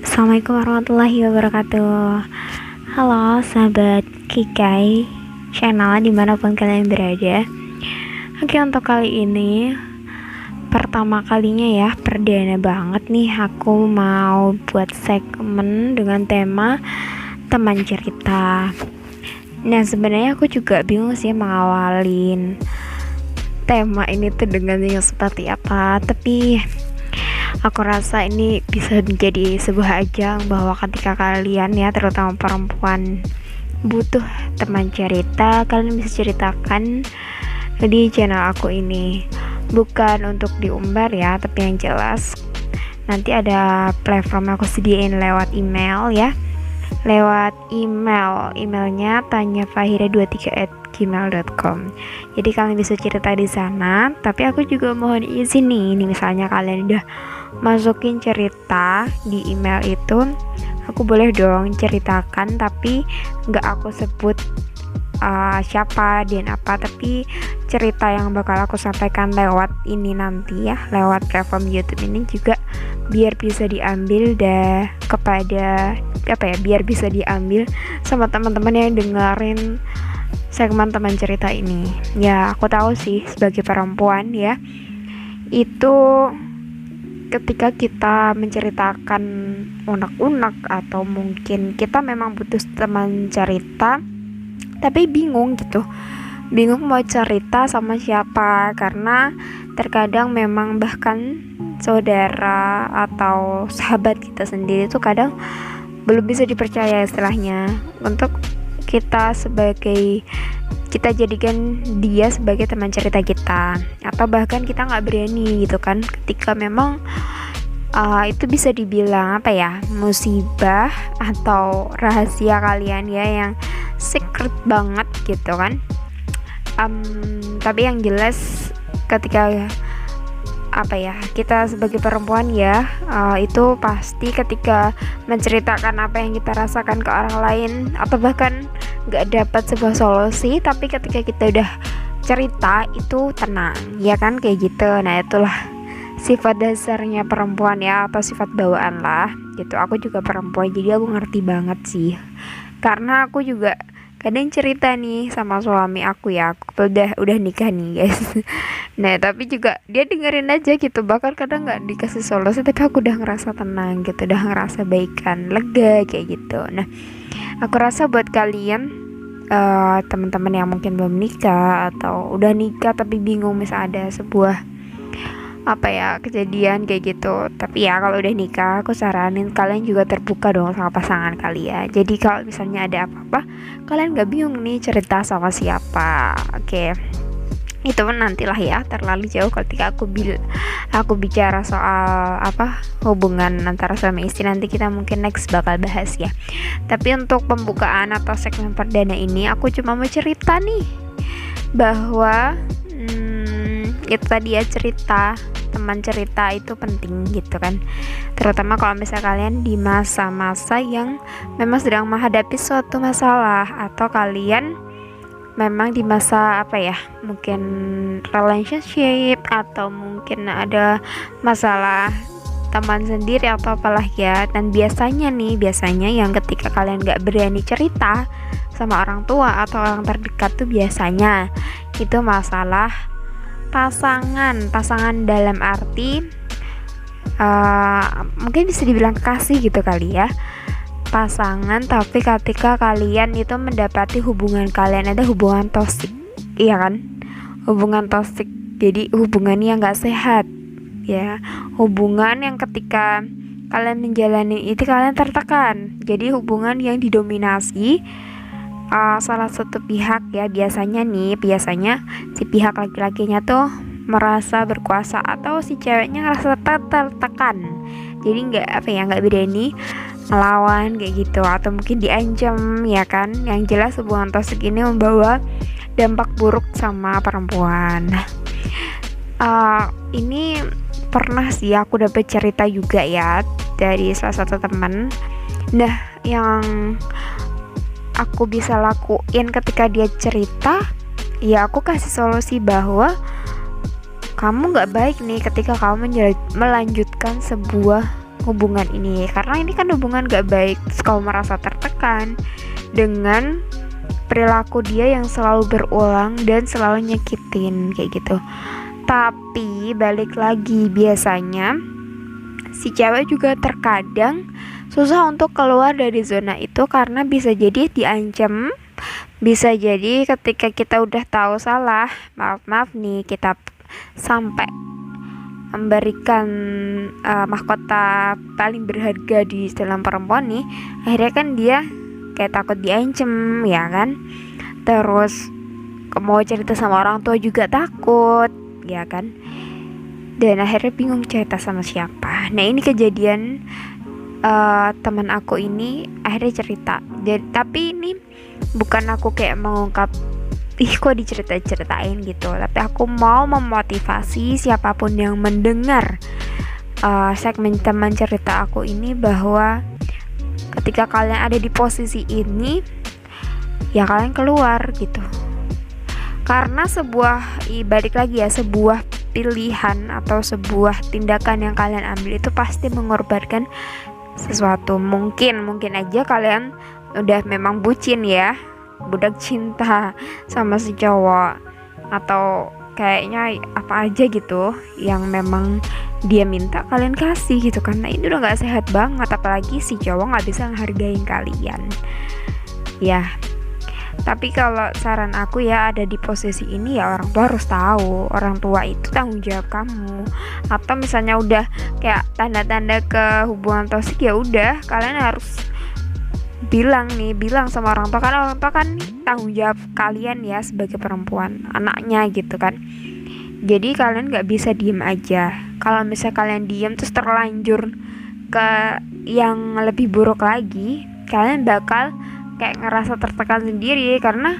Assalamualaikum warahmatullahi wabarakatuh. Halo sahabat Kikai channel dimanapun kalian berada. Oke, untuk kali ini pertama kalinya ya, perdana banget nih aku mau buat segmen dengan tema teman cerita. Nah, sebenarnya aku juga bingung sih mengawalin tema ini tuh dengan yang seperti apa, tapi aku rasa ini bisa menjadi sebuah ajang bahwa ketika kalian ya, terutama perempuan, butuh teman cerita, kalian bisa ceritakan di channel aku ini. Bukan untuk diumbar ya, tapi yang jelas nanti ada platform aku sediain lewat email ya. Lewat emailnya tanyafahira23@gmail.com. Jadi kalian bisa cerita di sana, tapi aku juga mohon izin nih, ini misalnya kalian udah masukin cerita di email itu, aku boleh dong ceritakan, tapi nggak aku sebut siapa dan apa, tapi cerita yang bakal aku sampaikan lewat ini nanti ya, lewat platform YouTube ini juga biar bisa diambil biar bisa diambil sama teman-teman yang dengerin segmen teman cerita ini. Ya, aku tahu sih sebagai perempuan ya, itu ketika kita menceritakan unek-unek atau mungkin kita memang butuh teman cerita tapi bingung mau cerita sama siapa, karena terkadang memang bahkan saudara atau sahabat kita sendiri tuh kadang belum bisa dipercaya istilahnya untuk kita jadikan dia sebagai teman cerita kita, atau bahkan kita nggak berani gitu kan, ketika memang itu bisa dibilang musibah atau rahasia kalian ya, yang secret banget gitu kan. Tapi yang jelas ketika kita sebagai perempuan ya, itu pasti ketika menceritakan apa yang kita rasakan ke orang lain, atau bahkan nggak dapat sebuah solusi, tapi ketika kita udah cerita itu tenang ya kan, kayak gitu. Nah, itulah sifat dasarnya perempuan ya, atau sifat bawaan lah gitu. Aku juga perempuan, jadi aku ngerti banget sih, karena aku juga kadang cerita nih sama suami aku ya, aku udah nikah nih guys. Nah, tapi juga dia dengerin aja gitu, bahkan kadang nggak dikasih solusi, tapi aku udah ngerasa tenang gitu, udah ngerasa baikan, lega kayak gitu. Nah, aku rasa buat kalian teman-teman yang mungkin belum nikah atau udah nikah tapi bingung, misalnya ada sebuah kejadian kayak gitu, tapi ya kalau udah nikah aku saranin kalian juga terbuka dong sama pasangan kalian. Jadi kalau misalnya ada apa-apa, kalian gak bingung nih cerita sama siapa. Oke, itu pun nantilah ya, terlalu jauh ketika aku bicara soal hubungan antara suami istri, nanti kita mungkin next bakal bahas ya. Tapi untuk pembukaan atau segmen perdana ini, aku cuma mau cerita nih bahwa itu tadi ya, teman cerita itu penting gitu kan, terutama kalau misalnya kalian di masa-masa yang memang sedang menghadapi suatu masalah, atau kalian memang di masa mungkin relationship, atau mungkin ada masalah teman sendiri atau apalah ya. Dan biasanya yang ketika kalian gak berani cerita sama orang tua atau orang terdekat tuh biasanya itu masalah pasangan dalam arti mungkin bisa dibilang kasih gitu kali ya, pasangan. Tapi ketika kalian itu mendapati hubungan kalian ada hubungan toksik, iya kan, hubungan toksik, jadi hubungan yang gak sehat ya, hubungan yang ketika kalian menjalani itu kalian tertekan, jadi hubungan yang didominasi salah satu pihak ya. Biasanya si pihak laki-lakinya tuh merasa berkuasa, atau si ceweknya ngerasa tertekan, jadi nggak berani melawan kayak gitu, atau mungkin diancam ya kan. Yang jelas hubungan toksik ini membawa dampak buruk sama perempuan. Ini pernah sih aku dapet cerita juga ya dari salah satu teman. Nah, yang aku bisa lakuin ketika dia cerita, ya aku kasih solusi bahwa kamu gak baik nih ketika kamu melanjutkan sebuah hubungan ini, karena ini kan hubungan gak baik. Terus kamu merasa tertekan dengan perilaku dia yang selalu berulang dan selalu nyakitin kayak gitu. Tapi balik lagi, biasanya si cewek juga terkadang susah untuk keluar dari zona itu karena bisa jadi diancam, bisa jadi ketika kita udah tahu salah, maaf nih, kita sampai memberikan mahkota paling berharga di dalam perempuan nih, akhirnya kan dia kayak takut diancem ya kan, terus mau cerita sama orang tua juga takut ya kan, dan akhirnya bingung cerita sama siapa. Nah ini kejadian teman aku ini akhirnya cerita. Tapi ini bukan aku kayak mengungkap kok diceritain gitu, tapi aku mau memotivasi siapapun yang mendengar segmen teman cerita aku ini, bahwa ketika kalian ada di posisi ini ya kalian keluar gitu. Karena balik lagi ya, sebuah pilihan atau sebuah tindakan yang kalian ambil itu pasti mengorbankan sesuatu. Mungkin aja kalian udah memang bucin ya, budak cinta sama si cowok, atau kayaknya apa aja gitu yang memang dia minta kalian kasih gitu, karena ini udah gak sehat banget. Apalagi si cowok gak bisa menghargain kalian ya. Tapi kalau saran aku ya, ada di posisi ini ya orang tua harus tahu, orang tua itu tanggung jawab kamu. Atau misalnya udah kayak tanda-tanda ke hubungan toksik, ya udah kalian harus bilang sama orang tua, karena orang tua kan tanggung jawab kalian ya sebagai perempuan, anaknya gitu kan. Jadi kalian nggak bisa diem aja. Kalau misalnya kalian diem terus terlanjur ke yang lebih buruk lagi, kalian bakal kayak ngerasa tertekan sendiri karena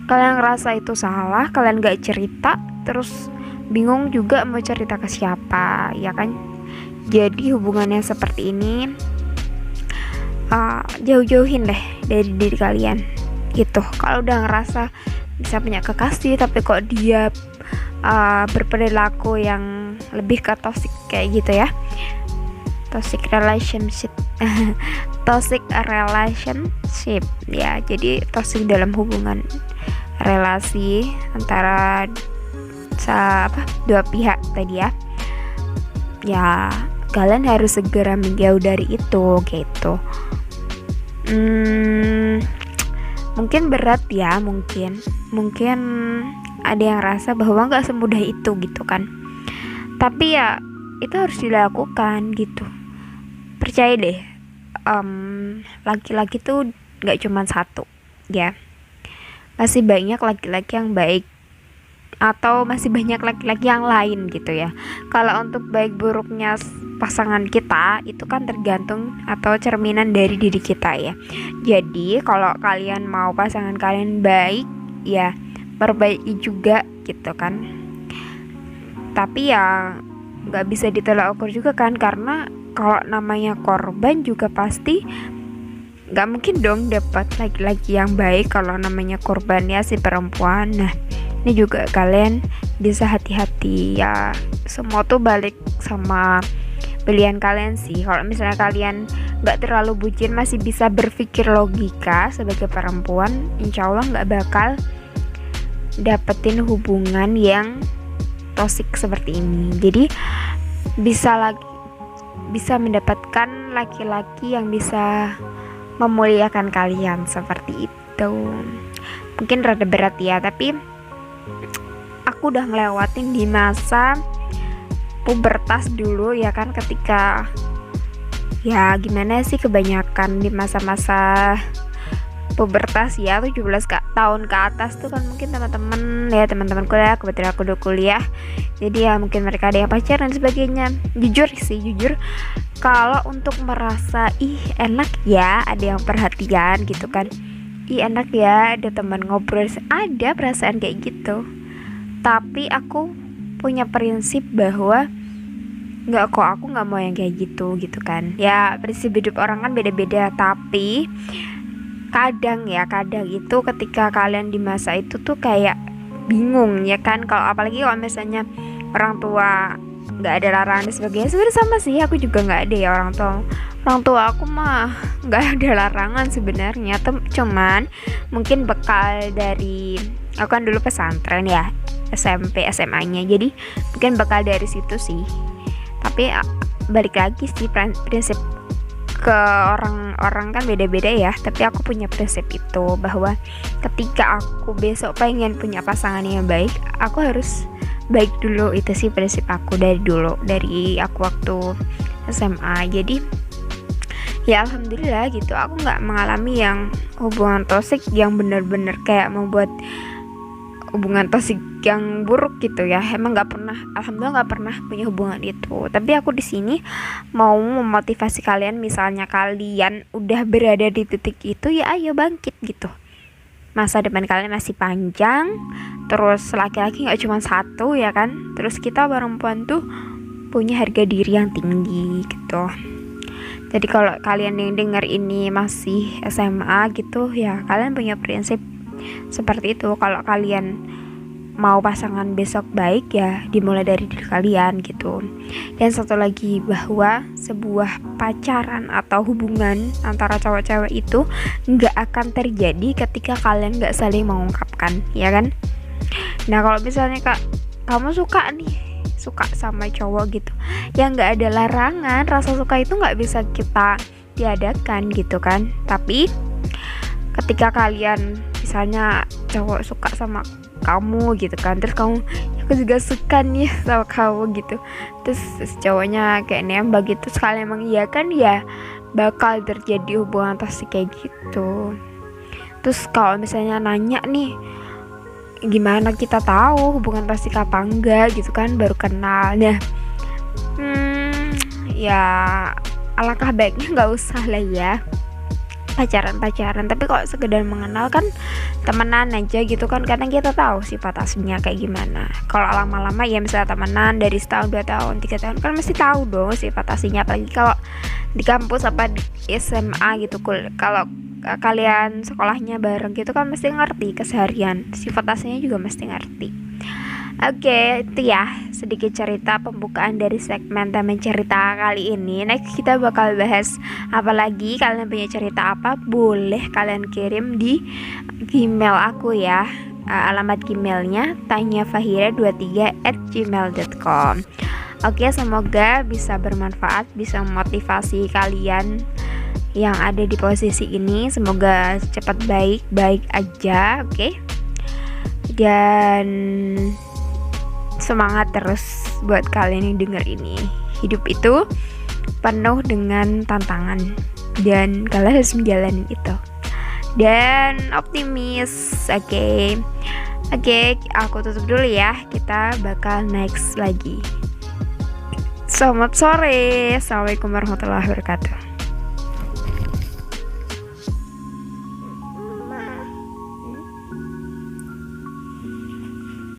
kalian ngerasa itu salah, kalian nggak cerita, terus bingung juga mau cerita ke siapa ya kan. Jadi hubungannya seperti ini jauh-jauhin deh dari diri kalian gitu. Kalau udah ngerasa bisa punya kekasih tapi kok dia berperilaku yang lebih ke toxic kayak gitu ya, toxic relationship toxic relationship ya, jadi toxic dalam hubungan relasi antara dua pihak tadi ya kalian harus segera menjauh dari itu gitu. Mungkin berat ya, mungkin ada yang rasa bahwa nggak semudah itu gitu kan, tapi ya itu harus dilakukan gitu. Percaya deh, laki-laki tuh nggak cuma satu ya, masih banyak laki-laki yang baik, atau masih banyak laki-laki yang lain gitu ya. Kalau untuk baik buruknya pasangan kita itu kan tergantung atau cerminan dari diri kita ya. Jadi kalau kalian mau pasangan kalian baik ya perbaiki juga gitu kan. Tapi ya nggak bisa ditolak ukur juga kan, karena kalau namanya korban juga pasti nggak mungkin dong dapat laki-laki yang baik kalau namanya korbannya si perempuan. Nah ini juga kalian bisa hati-hati ya, semua tuh balik sama pilihan kalian sih. Kalau misalnya kalian nggak terlalu bucin, masih bisa berpikir logika sebagai perempuan, insya Allah nggak bakal dapetin hubungan yang toksik seperti ini. Jadi bisa mendapatkan laki-laki yang bisa memuliakan kalian seperti itu. Mungkin rada berat ya, tapi aku udah ngelewatin di masa pubertas dulu ya kan, ketika ya gimana sih, kebanyakan di masa-masa pubertas ya 17 tahun ke atas tuh kan mungkin teman-teman kuliah, kebetulan aku udah kuliah, jadi ya mungkin mereka ada yang pacaran dan sebagainya. Jujur kalau untuk merasa enak ya ada yang perhatian gitu kan, enak ya ada teman ngobrol, ada perasaan kayak gitu. Tapi aku punya prinsip bahwa aku nggak mau yang kayak gitu kan ya. Prinsip hidup orang kan beda-beda, tapi kadang itu ketika kalian di masa itu tuh kayak bingung ya kan. Kalau apalagi kalau misalnya orang tua nggak ada larangan dan sebagainya. Sebenarnya sama sih, aku juga nggak ada ya, orang tua aku mah nggak ada larangan sebenarnya. Cuman mungkin bekal dari aku kan dulu pesantren ya, SMP SMA nya, jadi mungkin bekal dari situ sih. Tapi balik lagi sih, prinsip ke orang-orang kan beda-beda ya, tapi aku punya prinsip itu bahwa ketika aku besok pengen punya pasangan yang baik, aku harus baik dulu. Itu sih prinsip aku dari dulu, dari aku waktu SMA. Jadi ya alhamdulillah gitu, aku nggak mengalami yang hubungan toksik yang benar-benar kayak membuat hubungan toksik yang buruk gitu ya. Emang nggak pernah, alhamdulillah nggak pernah punya hubungan itu. Tapi aku di sini mau memotivasi kalian, misalnya kalian udah berada di titik itu, ya ayo bangkit gitu. Masa depan kalian masih panjang, terus laki-laki nggak cuma satu ya kan, terus kita perempuan tuh punya harga diri yang tinggi gitu. Jadi kalau kalian yang dengar ini masih SMA gitu ya, kalian punya prinsip seperti itu. Kalau kalian mau pasangan besok baik, ya dimulai dari diri kalian gitu. Dan satu lagi, bahwa sebuah pacaran atau hubungan antara cowok-cewek itu nggak akan terjadi ketika kalian nggak saling mengungkapkan, ya kan. Nah kalau misalnya kamu suka sama cowok gitu, ya nggak ada larangan. Rasa suka itu nggak bisa kita tiadakan gitu kan. Tapi ketika kalian misalnya cowok suka sama kamu gitu kan, terus kamu, aku juga suka nih sama kamu gitu, terus cowoknya kayak nembak gitu, sekali emang iya kan, ya bakal terjadi hubungan toksik kayak gitu. Terus kalau misalnya nanya nih, gimana kita tahu hubungan toksik apa enggak gitu kan, baru kenal. Nah ya alangkah baiknya nggak usah lah ya pacaran, tapi kalau sekedar mengenal kan, temenan aja gitu kan, kadang kita tahu sifat aslinya kayak gimana. Kalau lama-lama ya misalnya temenan dari setahun, 2 tahun, 3 tahun, kan mesti tahu dong sifat aslinya. Apalagi kalau di kampus apa di SMA gitu, kalau kalian sekolahnya bareng gitu kan, mesti ngerti keseharian, sifat aslinya juga mesti ngerti. Oke, itu ya sedikit cerita pembukaan dari segmen Taman Cerita kali ini. Next kita bakal bahas apa lagi. Kalian punya cerita apa, boleh kalian kirim di Gmail aku ya. Alamat Gmailnya tanyafahira23@gmail.com. Oke, semoga bisa bermanfaat, bisa memotivasi kalian yang ada di posisi ini. Semoga cepat baik aja, oke? Dan semangat terus buat kalian yang denger ini. Hidup itu penuh dengan tantangan dan kalian harus menjalani itu. Dan optimis, oke, aku tutup dulu ya. Kita bakal next lagi. Selamat sore. Assalamualaikum warahmatullahi wabarakatuh.